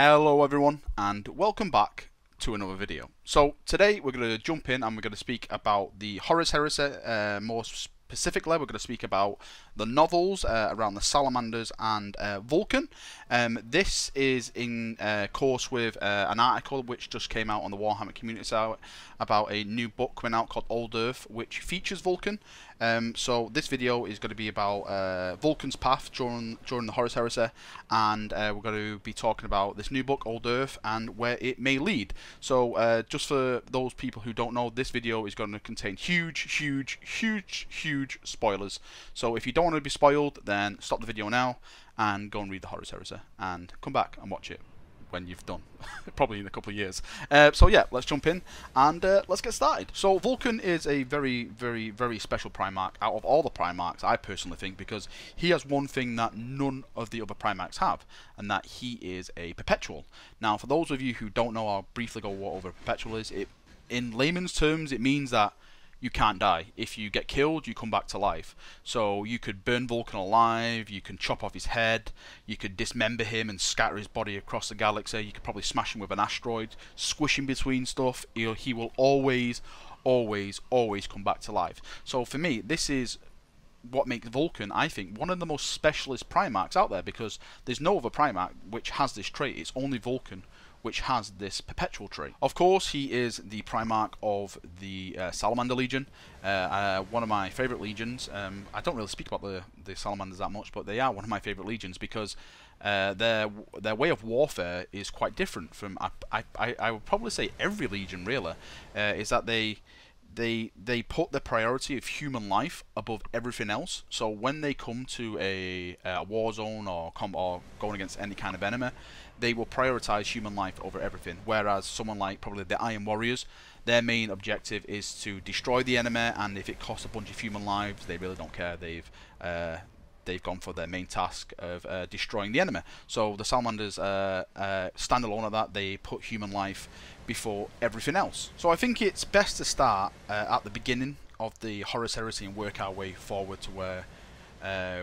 Hello everyone and welcome back to another video. So today we're going to jump in and we're going to speak about the Horus Heresy. More specifically, we're going to speak about the novels around the Salamanders and Vulcan. This is in course with an article which just came out on the Warhammer community site about a new book coming out called Old Earth, which features Vulcan. So this video is going to be about Vulcan's path during the Horus Heresy, and we're going to be talking about this new book, Old Earth, and where it may lead. So just for those people who don't know, this video is going to contain huge spoilers. So if you don't want to be spoiled, then stop the video now and go and read the Horus Heresy and come back and watch it when you've done, probably in a couple of years. So yeah, let's jump in and let's get started. So Vulcan is a very special Primarch out of all the Primarchs, I personally think, because he has one thing that none of the other Primarchs have, and that he is a perpetual. Now, for those of you who don't know, I'll briefly go over what a perpetual is. In layman's terms, it means that you can't die. If you get killed, you come back to life. So you could burn Vulcan alive, you can chop off his head, you could dismember him and scatter his body across the galaxy, you could probably smash him with an asteroid, squish him between stuff. He will always come back to life. So for me, this is what makes Vulcan, I think, one of the most specialist Primarchs out there, because there's no other Primarch which has this trait. It's only Vulcan which has this perpetual trait. Of course, he is the Primarch of the Salamander Legion, one of my favourite legions. I don't really speak about the Salamanders that much, but they are one of my favourite legions because their way of warfare is quite different from, I would probably say, every legion really, is that they put the priority of human life above everything else. So when they come to a war zone or going against any kind of enemy, they will prioritize human life over everything. Whereas someone like probably the Iron Warriors, their main objective is to destroy the enemy, and if it costs a bunch of human lives, they really don't care. They've gone for their main task of destroying the enemy. So the Salamanders stand alone at that. They put human life before everything else. So I think it's best to start at the beginning of the Horus Heresy and work our way forward to where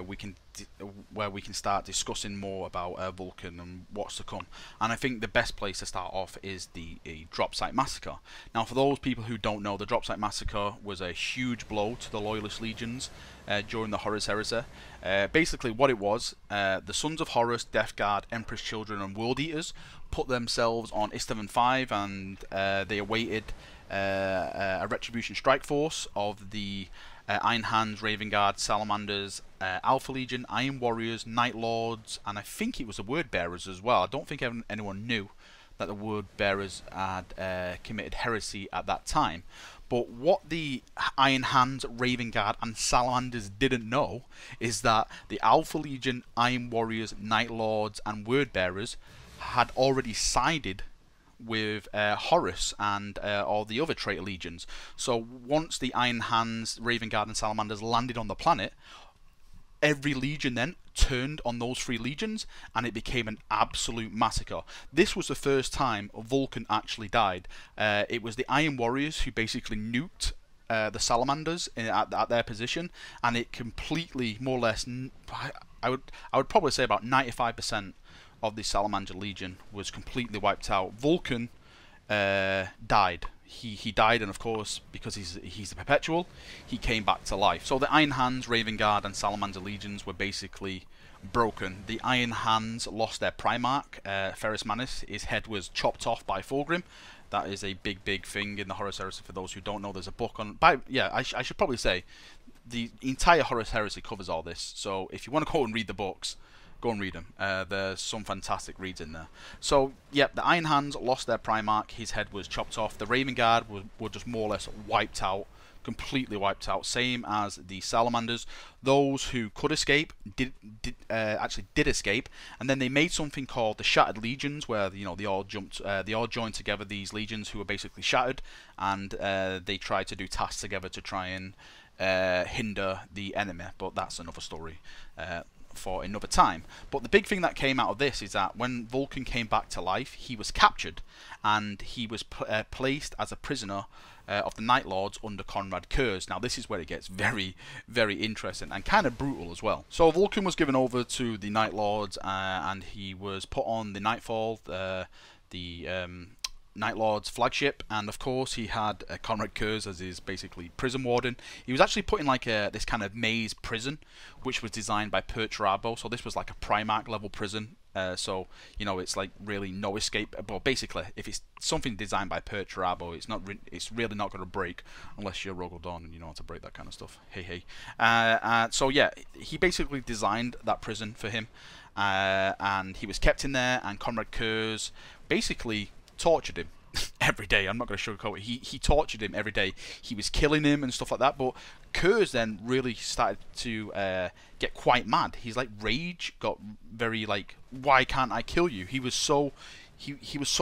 we can start discussing more about Vulcan and what's to come. And I think the best place to start off is the Drop Site Massacre. Now, for those people who don't know, the Drop Site Massacre was a huge blow to the Loyalist legions during the Horus Heresy. Basically what it was, the Sons of Horus, Death Guard, Emperor's Children and World Eaters put themselves on Isstvan 5, and they awaited a retribution strike force of the Iron Hands, Raven Guard, Salamanders, Alpha Legion, Iron Warriors, Night Lords, and I think it was the Word Bearers as well. I don't think anyone knew that the Word Bearers had committed heresy at that time. But what the Iron Hands, Raven Guard and Salamanders didn't know is that the Alpha Legion, Iron Warriors, Night Lords and Word Bearers had already sided with Horus and all the other traitor legions. So once the Iron Hands, Raven Guard and Salamanders landed on the planet, every legion then turned on those three legions, and it became an absolute massacre. This was the first time Vulcan actually died. It was the Iron Warriors who basically nuked the Salamanders at their position, and it completely, more or less, I would probably say about 95% of the Salamander Legion was completely wiped out. Vulcan died. He died, and of course, because he's a perpetual, he came back to life. So the Iron Hands, Raven Guard and Salamander Legions were basically broken. The Iron Hands lost their Primarch, Ferris Manus. His head was chopped off by Fulgrim. That is a big thing in the Horus Heresy. For those who don't know, there's a book on... I should probably say, the entire Horus Heresy covers all this. So if you want to go and read the books, go and read them. There's some fantastic reads in there. So, yeah, the Iron Hands lost their Primarch. His head was chopped off. The Raven Guard were just more or less wiped out. Completely wiped out. Same as the Salamanders. Those who could escape actually did escape. And then they made something called the Shattered Legions, where they all joined together, these legions who were basically shattered, and they tried to do tasks together to try and hinder the enemy. But that's another story for another time. But the big thing that came out of this is that when Vulcan came back to life, he was captured and he was placed as a prisoner of the Night Lords under Conrad Kurz. Now this is where it gets very, very interesting and kind of brutal as well. So Vulcan was given over to the Night Lords and he was put on the Nightfall, the Night Lord's flagship, and of course he had Conrad Kurz as his basically prison warden. He was actually put in like this kind of maze prison, which was designed by Perturabo. So this was like a Primarch level prison. So you know, it's like really no escape. But basically, if it's something designed by Perturabo, it's really not going to break unless you're Rogodon and you know how to break that kind of stuff. Hey hey. So yeah, he basically designed that prison for him, and he was kept in there. And Conrad Kurz basically tortured him every day. I'm not going to sugarcoat it. He tortured him every day. He was killing him and stuff like that. But Kurz then really started to get quite mad. He's like rage got very like, why can't I kill you? He was so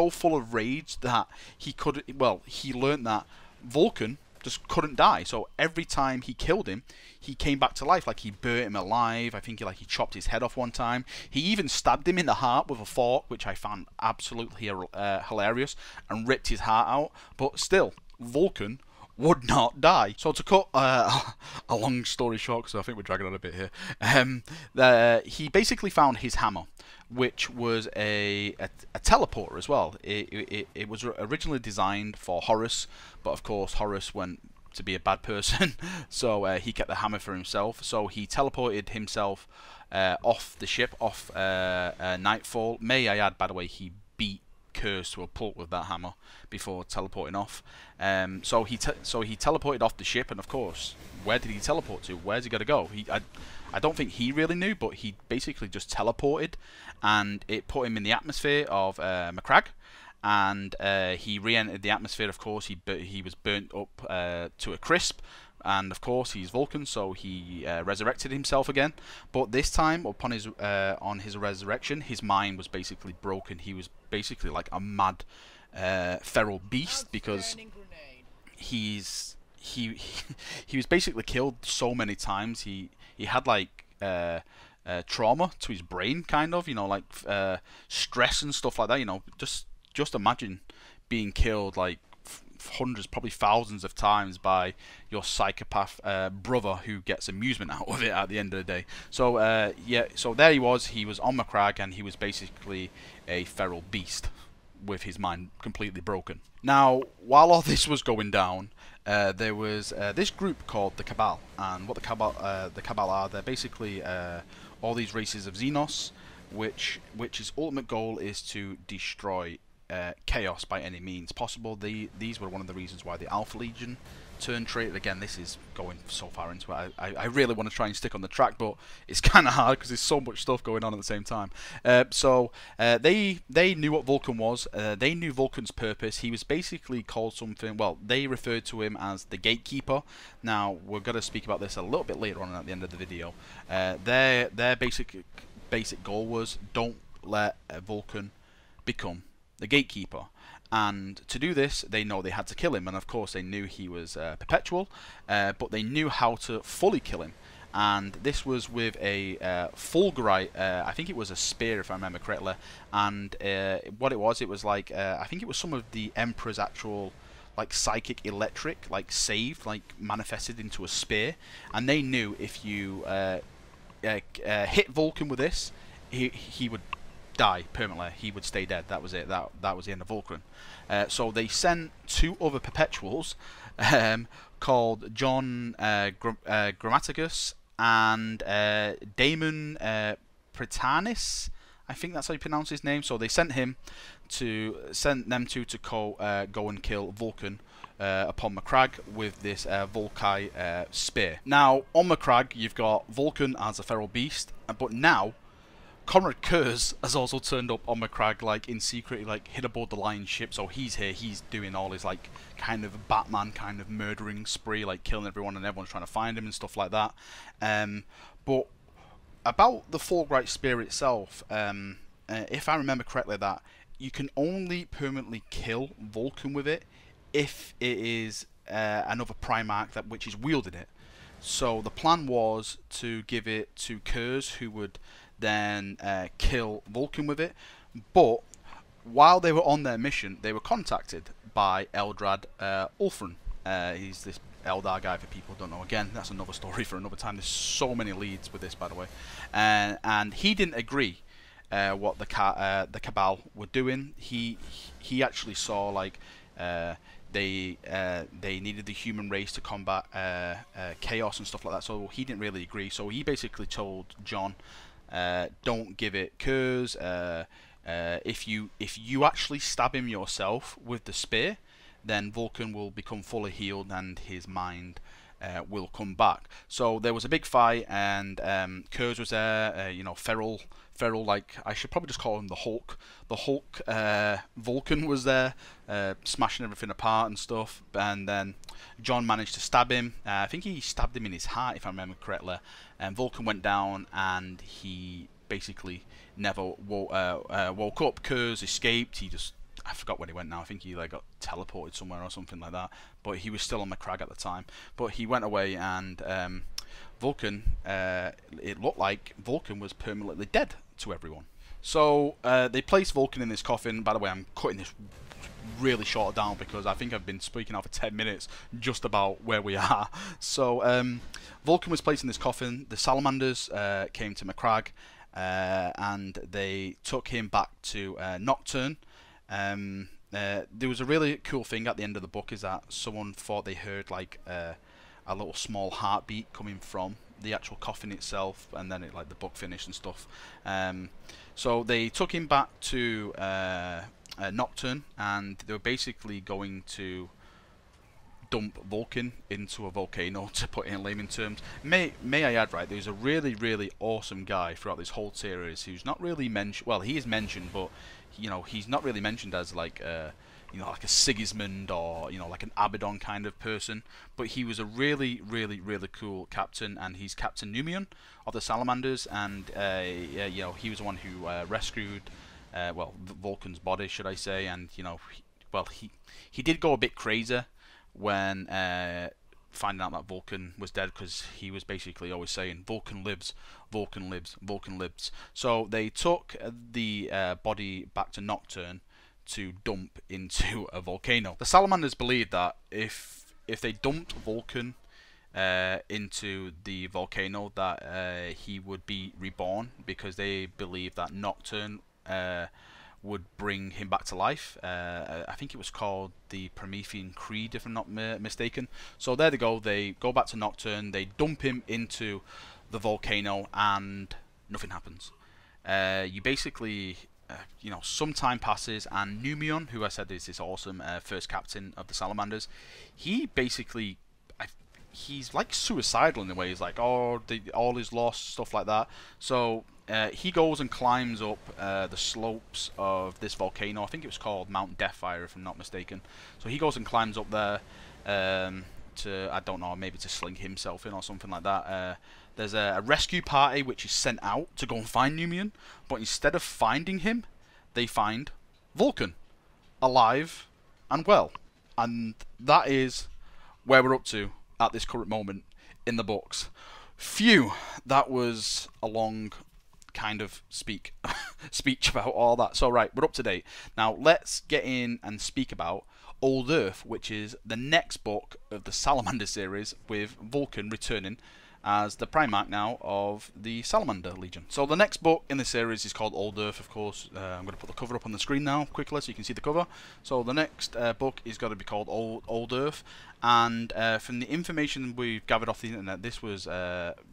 full of rage that he learned that Vulcan just couldn't die. So every time he killed him, he came back to life. Like he burnt him alive. I think he chopped his head off one time. He even stabbed him in the heart with a fork, which I found absolutely hilarious, and ripped his heart out. But still, Vulcan would not die. So to cut a long story short, because I think we're dragging on a bit here, he basically found his hammer, which was a teleporter as well. It was originally designed for Horus, but of course Horus went to be a bad person, so he kept the hammer for himself. So he teleported himself off the ship, off Nightfall. May I add, by the way, he beat Kurz to a pulp with that hammer before teleporting off. So he teleported off the ship, and of course, where did he teleport to? Where's he got to go? I don't think he really knew, but he basically just teleported, and it put him in the atmosphere of Macragge, and he re-entered the atmosphere. Of course, he was burnt up to a crisp, and of course he's Vulcan, so he resurrected himself again. But this time, upon his on his resurrection, his mind was basically broken. He was basically like a mad feral beast, because he was basically killed so many times. He had like trauma to his brain, kind of, you know, like stress and stuff like that. You know, just imagine being killed like hundreds, probably thousands of times by your psychopath brother who gets amusement out of it at the end of the day. So yeah, so there he was on Macragge, and he was basically a feral beast with his mind completely broken. Now, while all this was going down, there was this group called the Cabal, and what the Cabal are, they're basically all these races of Xenos, which its ultimate goal is to destroy chaos by any means possible. These were one of the reasons why the Alpha Legion turned traitor. Again, this is going so far into it. I really want to try and stick on the track, but it's kind of hard because there's so much stuff going on at the same time. So they knew what Vulcan was. They knew Vulcan's purpose. He was basically called something. Well, they referred to him as the Gatekeeper. Now we're going to speak about this a little bit later on at the end of the video. Their basic goal was, don't let Vulcan become the Gatekeeper. And to do this, they know they had to kill him, and of course they knew he was perpetual, but they knew how to fully kill him. And this was with a fulgurite, I think it was a spear if I remember correctly, and what it was like, I think it was some of the Emperor's actual like psychic electric, like saved, like manifested into a spear, and they knew if you hit Vulcan with this, he would die permanently. He would stay dead. That was it. That was the end of Vulcan. So they sent two other perpetuals called John Grammaticus and Damon Pritanis. I think that's how you pronounce his name. So they sent them to go and kill Vulcan upon Macragge with this Volkai spear. Now on Macragge you've got Vulcan as a feral beast, but now Conrad Kurz has also turned up on Macragge, like in secret, like hid aboard the Lion ship. So he's here, he's doing all his like kind of Batman kind of murdering spree, like killing everyone, and everyone's trying to find him and stuff like that. But about the Fulgurite spear itself, if I remember correctly, that you can only permanently kill Vulcan with it if it is another Primarch which is wielding it. So the plan was to give it to Kurz, who would then kill Vulcan with it. But while they were on their mission, they were contacted by Eldrad Ulfrin. He's this Eldar guy, for people who don't know. Again, that's another story for another time. There's so many leads with this, by the way. And he didn't agree what the Cabal were doing. He actually saw like they needed the human race to combat chaos and stuff like that. So he didn't really agree. So he basically told John, "Don't give it Kurz. If you actually stab him yourself with the spear, then Vulcan will become fully healed and his mind will come back." So there was a big fight, and Kurz was there. You know, feral, like, I should probably just call him the Hulk. The Hulk Vulcan was there, smashing everything apart and stuff. And then John managed to stab him. I think he stabbed him in his heart, if I remember correctly. And Vulcan went down, and he basically never woke up. Kurz escaped. I forgot where he went now. I think he like got teleported somewhere or something like that. But he was still on the crag at the time. But he went away, and Vulcan, it looked like Vulcan was permanently dead to everyone. So they placed Vulcan in this coffin. By the way, I'm cutting this really short down because I think I've been speaking out for 10 minutes just about where we are. So Vulcan was placed in this coffin. The Salamanders came to Macragge, and they took him back to Nocturne. There was a really cool thing at the end of the book, is that someone thought they heard like a little small heartbeat coming from the actual coffin itself, and then it, like, the book finished and stuff. So they took him back to Nocturne, and they were basically going to dump Vulcan into a volcano, to put it in layman terms. May I add, right, there's a really awesome guy throughout this whole series who's not really mentioned. Well, he is mentioned, but you know, he's not really mentioned as like you know, like a Sigismund or, you know, like an Abaddon kind of person. But he was a really cool captain, and he's Captain Numion of the Salamanders, and you know, he was the one who rescued well, Vulcan's body, should I say. And you know, he did go a bit crazy when finding out that Vulcan was dead, because he was basically always saying, "Vulcan lives, Vulcan lives, Vulcan lives." So they took the body back to Nocturne to dump into a volcano. The Salamanders believed that if they dumped Vulcan into the volcano, that he would be reborn, because they believed that Nocturne would bring him back to life. I think it was called the Promethean Creed, if I'm not mistaken. So there they go. They go back to Nocturne. They dump him into the volcano, and nothing happens. You basically, you know, some time passes, and Numion, who I said is this awesome first captain of the Salamanders, he basically, he's like suicidal in a way. He's like, oh, all is lost, stuff like that. So he goes and climbs up the slopes of this volcano. I think it was called Mount Deathfire, if I'm not mistaken. So he goes and climbs up there to, I don't know, maybe to sling himself in or something like that. There's a rescue party which is sent out to go and find Numion, but instead of finding him, they find Vulcan, alive and well. And that is where we're up to at this current moment in the books. Phew, that was a long kind of speech about all that. So right, we're up to date. Now let's get in and speak about Old Earth, which is the next book of the Salamander series, with Vulcan returning as the Primarch now of the Salamander Legion. So the next book in the series is called Old Earth, of course. I'm going to put the cover up on the screen now quickly so you can see the cover. So the next book is going to be called Old Earth, and from the information we've gathered off the internet, this was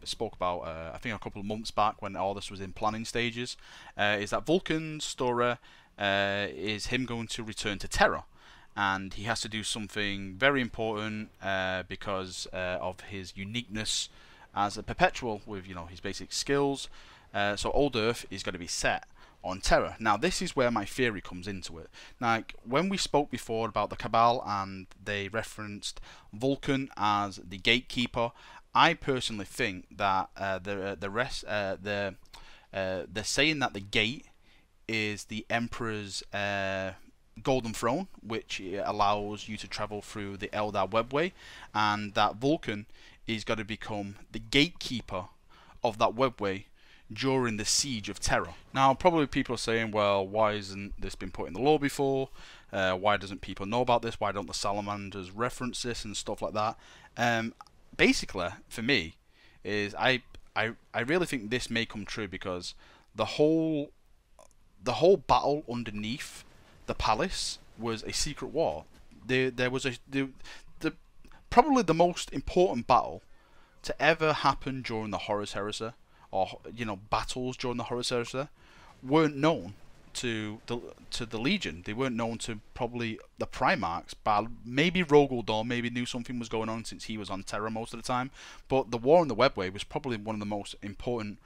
spoke about I think a couple of months back when all this was in planning stages, is that Vulcan's story is him going to return to Terra, and he has to do something very important because of his uniqueness as a perpetual, with, you know, his basic skills. So Old Earth is going to be set on Terra. Now this is where my theory comes into it. Now, when we spoke before about the Cabal and they referenced Vulcan as the gatekeeper, I personally think that they're saying that the gate is the Emperor's golden throne, which allows you to travel through the Eldar webway, and that Vulcan is going to become the gatekeeper of that webway during the Siege of Terra. Now, probably people are saying, well, why isn't this been put in the lore before? Why doesn't people know about this? Why don't the Salamanders reference this and stuff like that? Basically, for me, is I really think this may come true because the whole battle underneath the palace was a secret war. There was probably the most important battle to ever happen during the Horus Heresy, or battles during the Horus Heresy, weren't known to the Legion. They weren't known to probably the Primarchs, but maybe Rogaldor maybe knew something was going on since he was on Terra most of the time. But the war on the Webway was probably one of the most important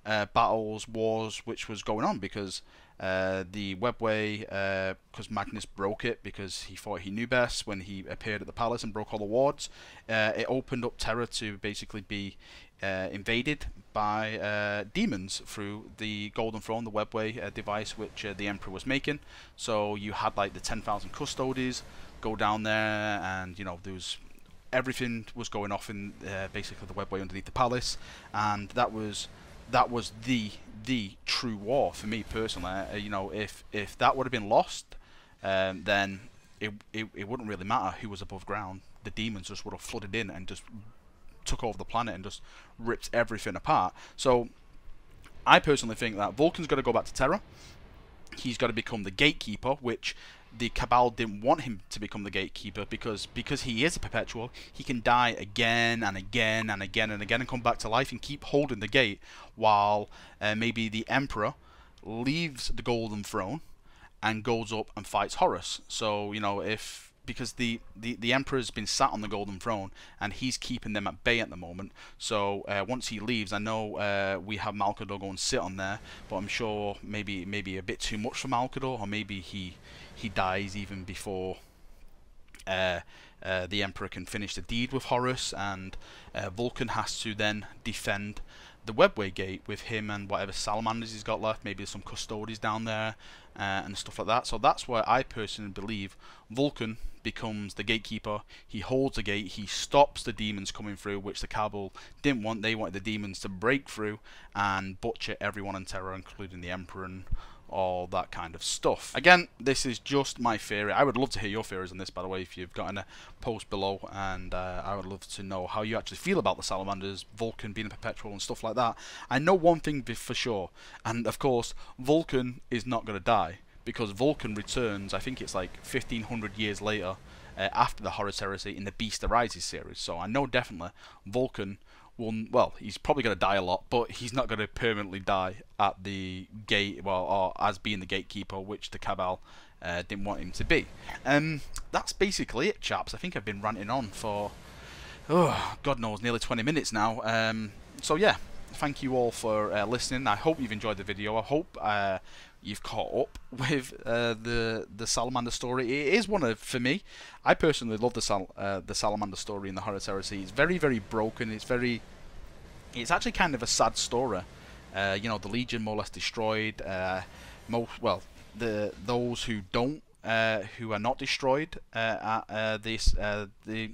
wars which was going on, because the Webway, because Magnus broke it because he thought he knew best when he appeared at the palace and broke all the wards. It opened up Terra to basically be invaded by demons through the Golden Throne, the Webway device which the Emperor was making. So you had like the 10,000 custodies go down there, and there was everything was going off in basically the Webway underneath the palace, and that was the true war for me personally. If that would have been lost, then it wouldn't really matter who was above ground. The demons just would have flooded in and just took over the planet and just ripped everything apart. So I personally think that Vulcan's got to go back to Terra. He's got to become the gatekeeper, which the Cabal didn't want him to become the gatekeeper because he is a perpetual. He can die again and again and again and again and come back to life and keep holding the gate, while maybe the Emperor leaves the Golden Throne and goes up and fights Horus. So because the Emperor's been sat on the Golden Throne and he's keeping them at bay at the moment. So once he leaves, I know we have Malcador go and sit on there, but I'm sure maybe a bit too much for Malcador, or maybe he dies even before the Emperor can finish the deed with Horus, and Vulcan has to then defend the Webway Gate with him and whatever salamanders he's got left. Maybe some custodies down there and stuff like that. So that's where I personally believe Vulcan becomes the gatekeeper. He holds the gate, he stops the demons coming through, which the Cabal didn't want. They wanted the demons to break through and butcher everyone in Terra, including the Emperor and all that kind of stuff. Again, this is just my theory. I would love to hear your theories on this, by the way, if you've got a post below, and I would love to know how you actually feel about the Salamanders, Vulcan being a perpetual and stuff like that. I know one thing for sure, and of course Vulcan is not going to die, because Vulcan returns, I think it's like 1500 years later, after the Horus Heresy in the Beast Arises series. So I know definitely Vulcan well, he's probably going to die a lot, but he's not going to permanently die at the gate, or as being the gatekeeper, which the Cabal didn't want him to be. That's basically it, chaps. I think I've been ranting on for, God knows, nearly 20 minutes now. So yeah, thank you all for listening. I hope you've enjoyed the video. I hope you've caught up with the Salamander story. It is one of, for me, I personally love the Salamander story in the Horus Heresy. It's very, very broken. It's actually kind of a sad story. The Legion more or less destroyed. Those who who are not destroyed at the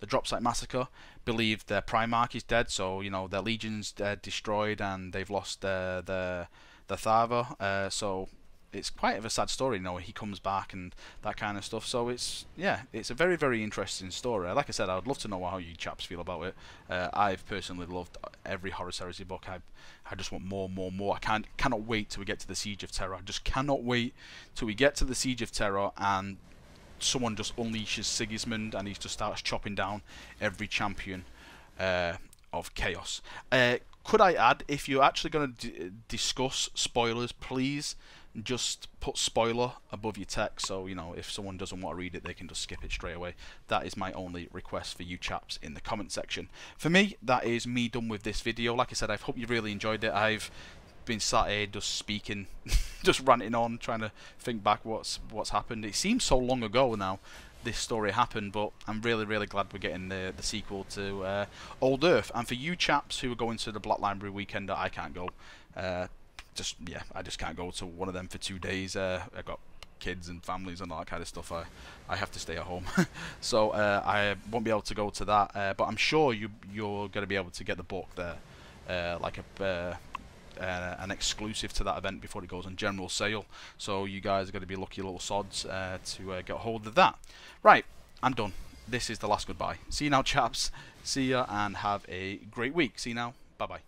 drop site massacre believe their Primarch is dead. So their Legion's destroyed and they've lost the Thava, so it's quite of a sad story. He comes back and that kind of stuff. So it's a very, very interesting story. Like I said, I would love to know how you chaps feel about it. I've personally loved every Horus Heresy book. I just want more. I cannot wait till we get to the Siege of Terra. I just cannot wait till we get to the Siege of Terra and someone just unleashes Sigismund and he just starts chopping down every champion of chaos. Could I add, if you're actually going to discuss spoilers, please just put spoiler above your text, so if someone doesn't want to read it, they can just skip it straight away. That is my only request for you chaps in the comment section. For me, that is me done with this video. Like I said, I hope you really enjoyed it. I've been sat here just speaking, just ranting on, trying to think back what's happened. It seems so long ago now this story happened, but I'm really, really glad we're getting the sequel to Old Earth. And for you chaps who are going to the Black Library weekend, I can't go. I just can't go to one of them for 2 days. I've got kids and families and all that kind of stuff, I have to stay at home. So I won't be able to go to that, but I'm sure you're going to be able to get the book there, like an exclusive to that event before it goes on general sale. So you guys are going to be lucky little sods to get hold of that. Right, I'm done. This is the last goodbye. See you now, chaps. See ya and have a great week. See you now. Bye bye.